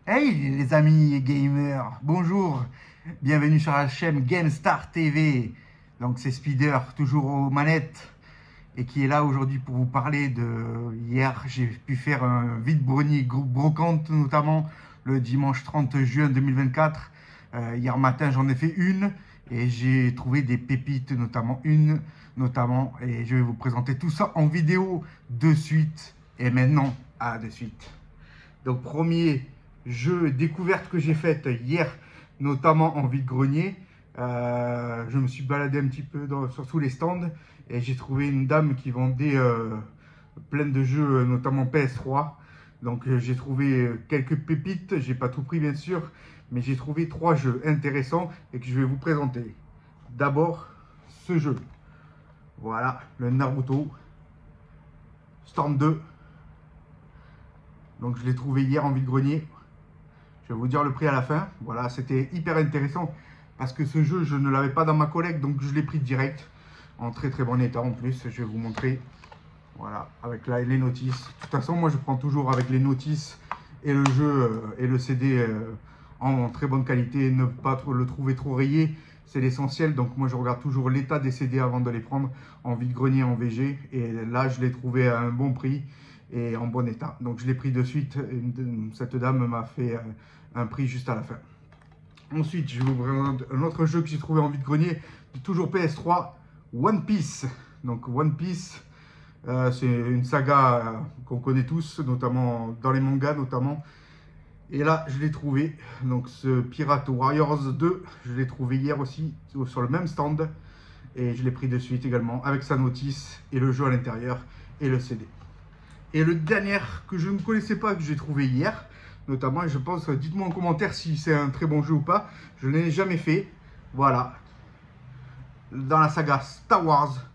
Hey les amis gamers, bonjour, bienvenue sur la chaîne GameStar TV. Donc c'est Spider, toujours aux manettes, et qui est là aujourd'hui pour vous parler de... Hier, j'ai pu faire un vide-grenier groupe brocante, notamment le dimanche 30 juin 2024. Hier matin, j'en ai fait une, et j'ai trouvé des pépites, notamment, et je vais vous présenter tout ça en vidéo de suite. Et maintenant, à de suite. Donc premier jeu découverte que j'ai faite hier, notamment en vide-grenier. Je me suis baladé un petit peu sur tous les stands et j'ai trouvé une dame qui vendait plein de jeux, notamment PS3. Donc j'ai trouvé quelques pépites, j'ai pas tout pris bien sûr, mais j'ai trouvé 3 jeux intéressants et que je vais vous présenter. D'abord, ce jeu. Voilà, le Naruto Storm 2. Donc je l'ai trouvé hier en vide-grenier. Je vais vous dire le prix à la fin. Voilà, c'était hyper intéressant parce que ce jeu, je ne l'avais pas dans ma collecte, donc je l'ai pris direct en très très bon état en plus. Je vais vous montrer. Voilà, avec là, les notices. De toute façon, moi je prends toujours avec les notices et le jeu et le CD en très bonne qualité. Ne pas le trouver trop rayé, c'est l'essentiel. Donc moi je regarde toujours l'état des CD avant de les prendre en vide-grenier, en VG. Et là, je l'ai trouvé à un bon prix et en bon état. Donc je l'ai pris de suite. Cette dame m'a fait un prix juste à la fin. Ensuite, je vous présente un autre jeu que j'ai trouvé en vide-grenier, toujours PS3, One Piece. Donc One Piece, c'est une saga qu'on connaît tous, notamment dans les mangas notamment. Et là, je l'ai trouvé, donc ce Pirate Warriors 2, je l'ai trouvé hier aussi sur le même stand. Et je l'ai pris de suite également, avec sa notice et le jeu à l'intérieur et le CD. Et le dernier que je ne connaissais pas, que j'ai trouvé hier, notamment, je pense, dites-moi en commentaire si c'est un très bon jeu ou pas. Je ne l'ai jamais fait. Voilà. Dans la saga Star Wars,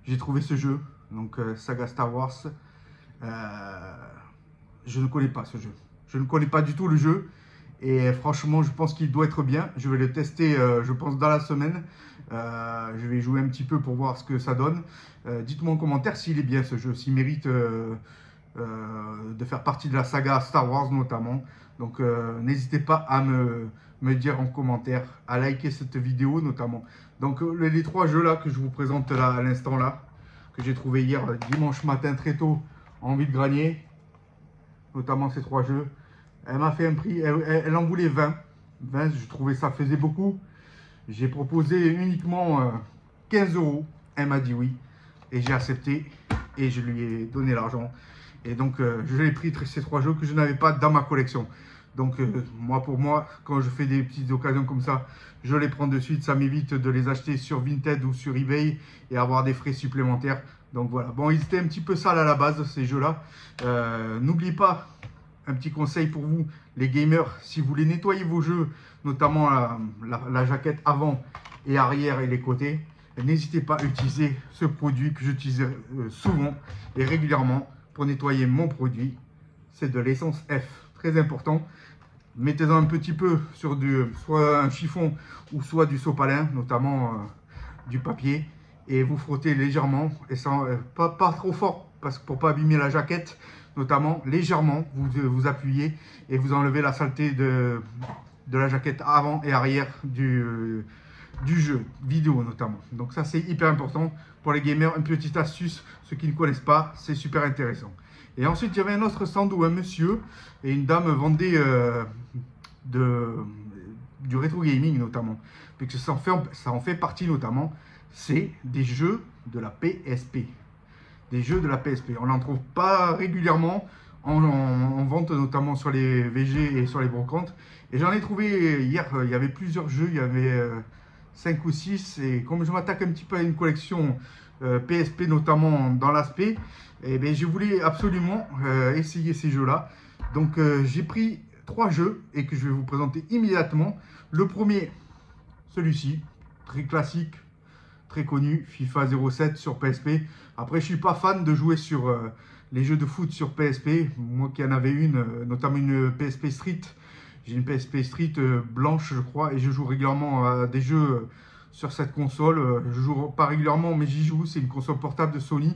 j'ai trouvé ce jeu. Donc, saga Star Wars. Je ne connais pas ce jeu. Je ne connais pas du tout le jeu. Et franchement, je pense qu'il doit être bien. Je vais le tester, je pense, dans la semaine. Je vais jouer un petit peu pour voir ce que ça donne. Dites-moi en commentaire s'il est bien ce jeu, s'il mérite de faire partie de la saga Star Wars notamment. Donc n'hésitez pas à me dire en commentaire, à liker cette vidéo notamment. Donc les 3 jeux là que je vous présente là à l'instant là, que j'ai trouvé hier dimanche matin très tôt en vide-grenier, notamment ces 3 jeux. Elle m'a fait un prix, elle en voulait 20. 20, je trouvais ça faisait beaucoup. J'ai proposé uniquement 15 euros. Elle m'a dit oui. Et j'ai accepté. Et je lui ai donné l'argent. Et donc, je l'ai pris ces 3 jeux que je n'avais pas dans ma collection. Donc, pour moi, quand je fais des petites occasions comme ça, je les prends de suite. Ça m'évite de les acheter sur Vinted ou sur eBay et avoir des frais supplémentaires. Donc voilà. Bon, ils étaient un petit peu sales à la base, ces jeux-là. N'oubliez pas, un petit conseil pour vous, les gamers, si vous voulez nettoyer vos jeux, notamment la jaquette avant et arrière et les côtés, n'hésitez pas à utiliser ce produit que j'utilise souvent et régulièrement pour nettoyer mon produit. C'est de l'essence F, très important. Mettez-en un petit peu sur soit un chiffon ou soit du sopalin, notamment du papier, et vous frottez légèrement, et sans, pas trop fort parce que pour pas abîmer la jaquette, notamment légèrement, vous appuyez et vous enlevez la saleté de la jaquette avant et arrière du jeu vidéo notamment. Donc ça c'est hyper important pour les gamers, une petite astuce, ceux qui ne connaissent pas, c'est super intéressant. Et ensuite il y avait un autre stand où un monsieur et une dame vendaient du rétro gaming notamment, puisque ça en fait partie notamment, c'est des jeux de la PSP. Des jeux de la PSP. On n'en trouve pas régulièrement en vente, notamment sur les VG et sur les brocantes. Et j'en ai trouvé hier, il y avait plusieurs jeux, il y avait 5 ou 6. Et comme je m'attaque un petit peu à une collection PSP, notamment dans l'aspect, eh bien, je voulais absolument essayer ces jeux-là. Donc j'ai pris 3 jeux et que je vais vous présenter immédiatement. Le premier, celui-ci, très classique, très connu, FIFA 07 sur PSP. Après, je suis pas fan de jouer sur les jeux de foot sur PSP. Moi qui en avais une, notamment une PSP Street. J'ai une PSP Street blanche, je crois, et je joue régulièrement à des jeux sur cette console. Je joue pas régulièrement, mais j'y joue. C'est une console portable de Sony.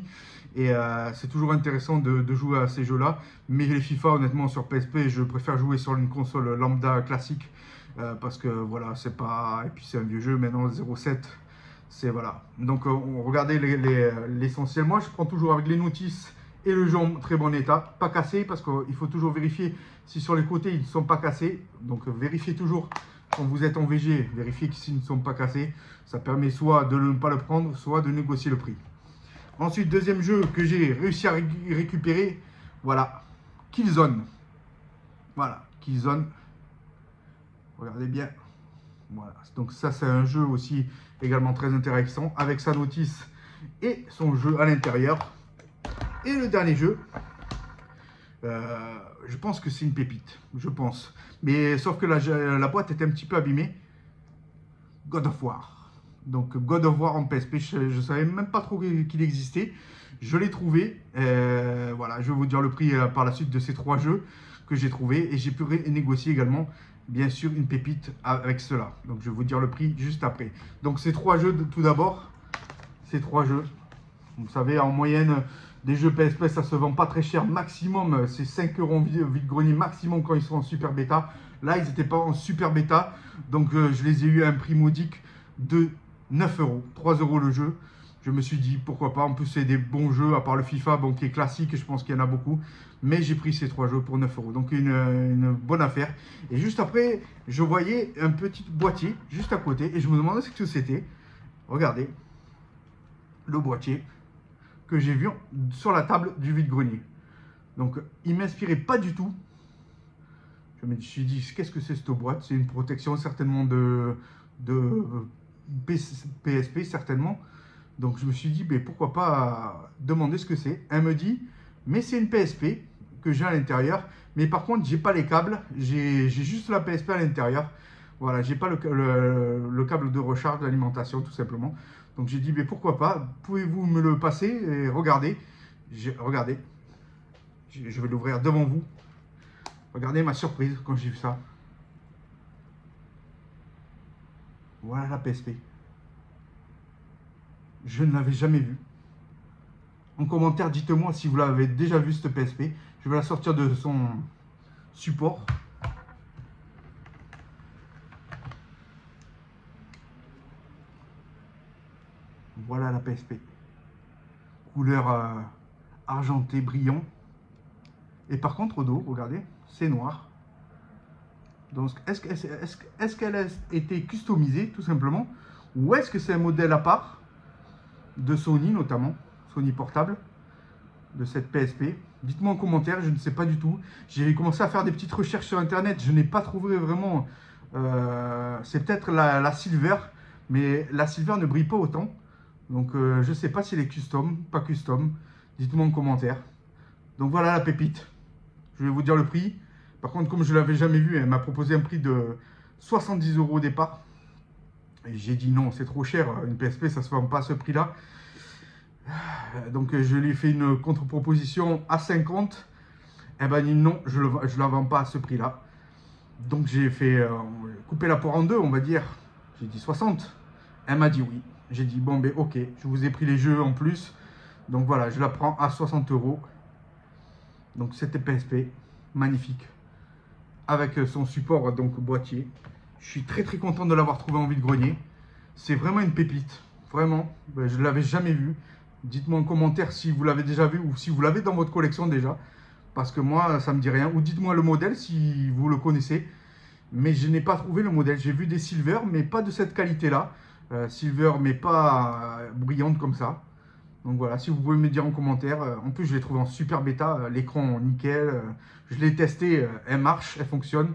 Et c'est toujours intéressant de jouer à ces jeux-là. Mais les FIFA, honnêtement, sur PSP, je préfère jouer sur une console lambda classique. Parce que voilà, c'est pas. Et puis c'est un vieux jeu, maintenant 0,7. C'est voilà. Donc regardez l'essentiel. Moi, je prends toujours avec les notices et le jeu en très bon état. Pas cassé, parce qu'il faut toujours vérifier si sur les côtés ils ne sont pas cassés. Donc vérifiez toujours quand vous êtes en VG, vérifiez s'ils ne sont pas cassés. Ça permet soit de ne pas le prendre, soit de négocier le prix. Ensuite, deuxième jeu que j'ai réussi à récupérer, voilà, Killzone. Voilà, Killzone. Regardez bien. Voilà, donc ça c'est un jeu aussi également très intéressant avec sa notice et son jeu à l'intérieur. Et le dernier jeu, je pense que c'est une pépite, je pense. Mais sauf que la boîte est un petit peu abîmée. God of War. Donc God of War en PSP, je ne savais même pas trop qu'il existait. Je l'ai trouvé. Voilà, je vais vous dire le prix par la suite de ces 3 jeux que j'ai trouvé. Et j'ai pu négocier également, bien sûr, une pépite avec cela. Donc je vais vous dire le prix juste après. Donc ces 3 jeux, tout d'abord, ces 3 jeux. Vous savez, en moyenne, des jeux PSP, ça se vend pas très cher. Maximum, c'est 5 € en vide-grenier maximum quand ils sont en super bêta. Là, ils n'étaient pas en super bêta. Donc je les ai eu à un prix modique de 9 €, 3 € le jeu. Je me suis dit pourquoi pas. En plus, c'est des bons jeux, à part le FIFA, bon, qui est classique, je pense qu'il y en a beaucoup. Mais j'ai pris ces 3 jeux pour 9 €. Donc une bonne affaire. Et juste après, je voyais un petit boîtier juste à côté. Et je me demandais ce que c'était. Regardez le boîtier que j'ai vu sur la table du vide-grenier. Donc il ne m'inspirait pas du tout. Je me suis dit, qu'est-ce que c'est cette boîte? C'est une protection certainement de PSP certainement. Donc je me suis dit, mais pourquoi pas demander ce que c'est. Elle me dit, mais c'est une PSP que j'ai à l'intérieur. Mais par contre, j'ai pas les câbles. J'ai juste la PSP à l'intérieur. Voilà, j'ai pas le câble de recharge d'alimentation tout simplement. Donc j'ai dit, mais pourquoi pas, pouvez-vous me le passer et regardez. Regardez, je vais l'ouvrir devant vous. Regardez ma surprise quand j'ai vu ça. Voilà la PSP. Je ne l'avais jamais vue. En commentaire, dites-moi si vous l'avez déjà vu cette PSP. Je vais la sortir de son support. Voilà la PSP. Couleur argenté brillant. Et par contre, au dos, regardez, c'est noir. Donc, est-ce qu'elle a été customisée, tout simplement? Ou est-ce que c'est un modèle à part de Sony, notamment, Sony portable, de cette PSP? Dites-moi en commentaire, je ne sais pas du tout. J'ai commencé à faire des petites recherches sur Internet. Je n'ai pas trouvé vraiment... c'est peut-être la Silver, mais la Silver ne brille pas autant. Donc, je ne sais pas si elle est custom, pas custom. Dites-moi en commentaire. Donc, voilà la pépite. Je vais vous dire le prix. Par contre, comme je ne l'avais jamais vu, elle m'a proposé un prix de 70 € au départ. Et j'ai dit non, c'est trop cher. Une PSP, ça ne se vend pas à ce prix-là. Donc, je lui ai fait une contre-proposition à 50. Elle m'a dit non, je ne la vends pas à ce prix-là. Donc, j'ai fait couper la poire en deux, on va dire. J'ai dit 60. Elle m'a dit oui. J'ai dit bon, ben ok, je vous ai pris les jeux en plus. Donc, voilà, je la prends à 60 €. Donc, c'était PSP. Magnifique. Avec son support, donc boîtier. Je suis très très content de l'avoir trouvé en vide-grenier. C'est vraiment une pépite. Vraiment, je ne l'avais jamais vu. Dites-moi en commentaire si vous l'avez déjà vu ou si vous l'avez dans votre collection déjà. Parce que moi, ça ne me dit rien. Ou dites-moi le modèle si vous le connaissez. Mais je n'ai pas trouvé le modèle. J'ai vu des Silver, mais pas de cette qualité-là. Silver, mais pas brillante comme ça. Donc voilà, si vous pouvez me dire en commentaire. En plus, je l'ai trouvé en super bêta. L'écran nickel. Je l'ai testé. Elle marche, elle fonctionne.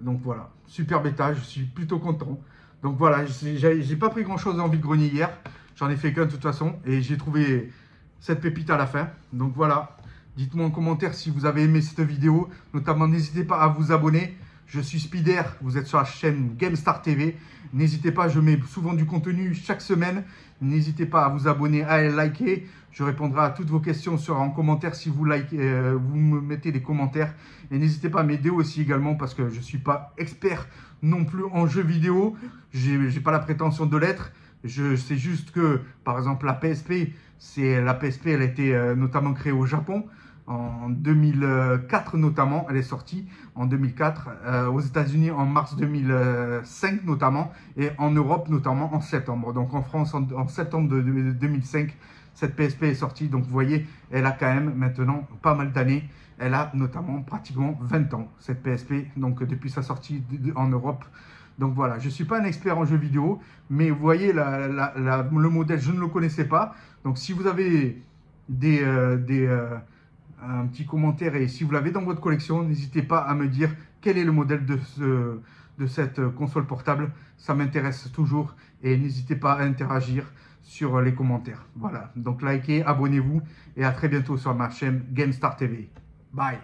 Donc voilà, super bêta. Je suis plutôt content. Donc voilà, j'ai pas pris grand-chose en vide-grenier hier. J'en ai fait qu'un de toute façon. Et j'ai trouvé cette pépite à la fin. Donc voilà, dites-moi en commentaire si vous avez aimé cette vidéo. Notamment, n'hésitez pas à vous abonner. Je suis Spider, vous êtes sur la chaîne GameStar TV. N'hésitez pas, je mets souvent du contenu chaque semaine. N'hésitez pas à vous abonner, à liker. Je répondrai à toutes vos questions en commentaire si vous likez, vous me mettez des commentaires. Et n'hésitez pas à m'aider aussi également parce que je ne suis pas expert non plus en jeux vidéo. Je n'ai pas la prétention de l'être. Je sais juste que, par exemple, la PSP, elle a été notamment créée au Japon en 2004 notamment, elle est sortie en 2004, aux États-Unis en mars 2005 notamment, et en Europe notamment en septembre. Donc en France en septembre de 2005, cette PSP est sortie. Donc vous voyez, elle a quand même maintenant pas mal d'années. Elle a notamment pratiquement 20 ans, cette PSP, donc depuis sa sortie en Europe. Donc voilà, je ne suis pas un expert en jeux vidéo, mais vous voyez, le modèle, je ne le connaissais pas. Donc si vous avez un petit commentaire et si vous l'avez dans votre collection, n'hésitez pas à me dire quel est le modèle de cette console portable. Ça m'intéresse toujours et n'hésitez pas à interagir sur les commentaires. Voilà, donc likez, abonnez-vous et à très bientôt sur ma chaîne GameStar TV. Bye.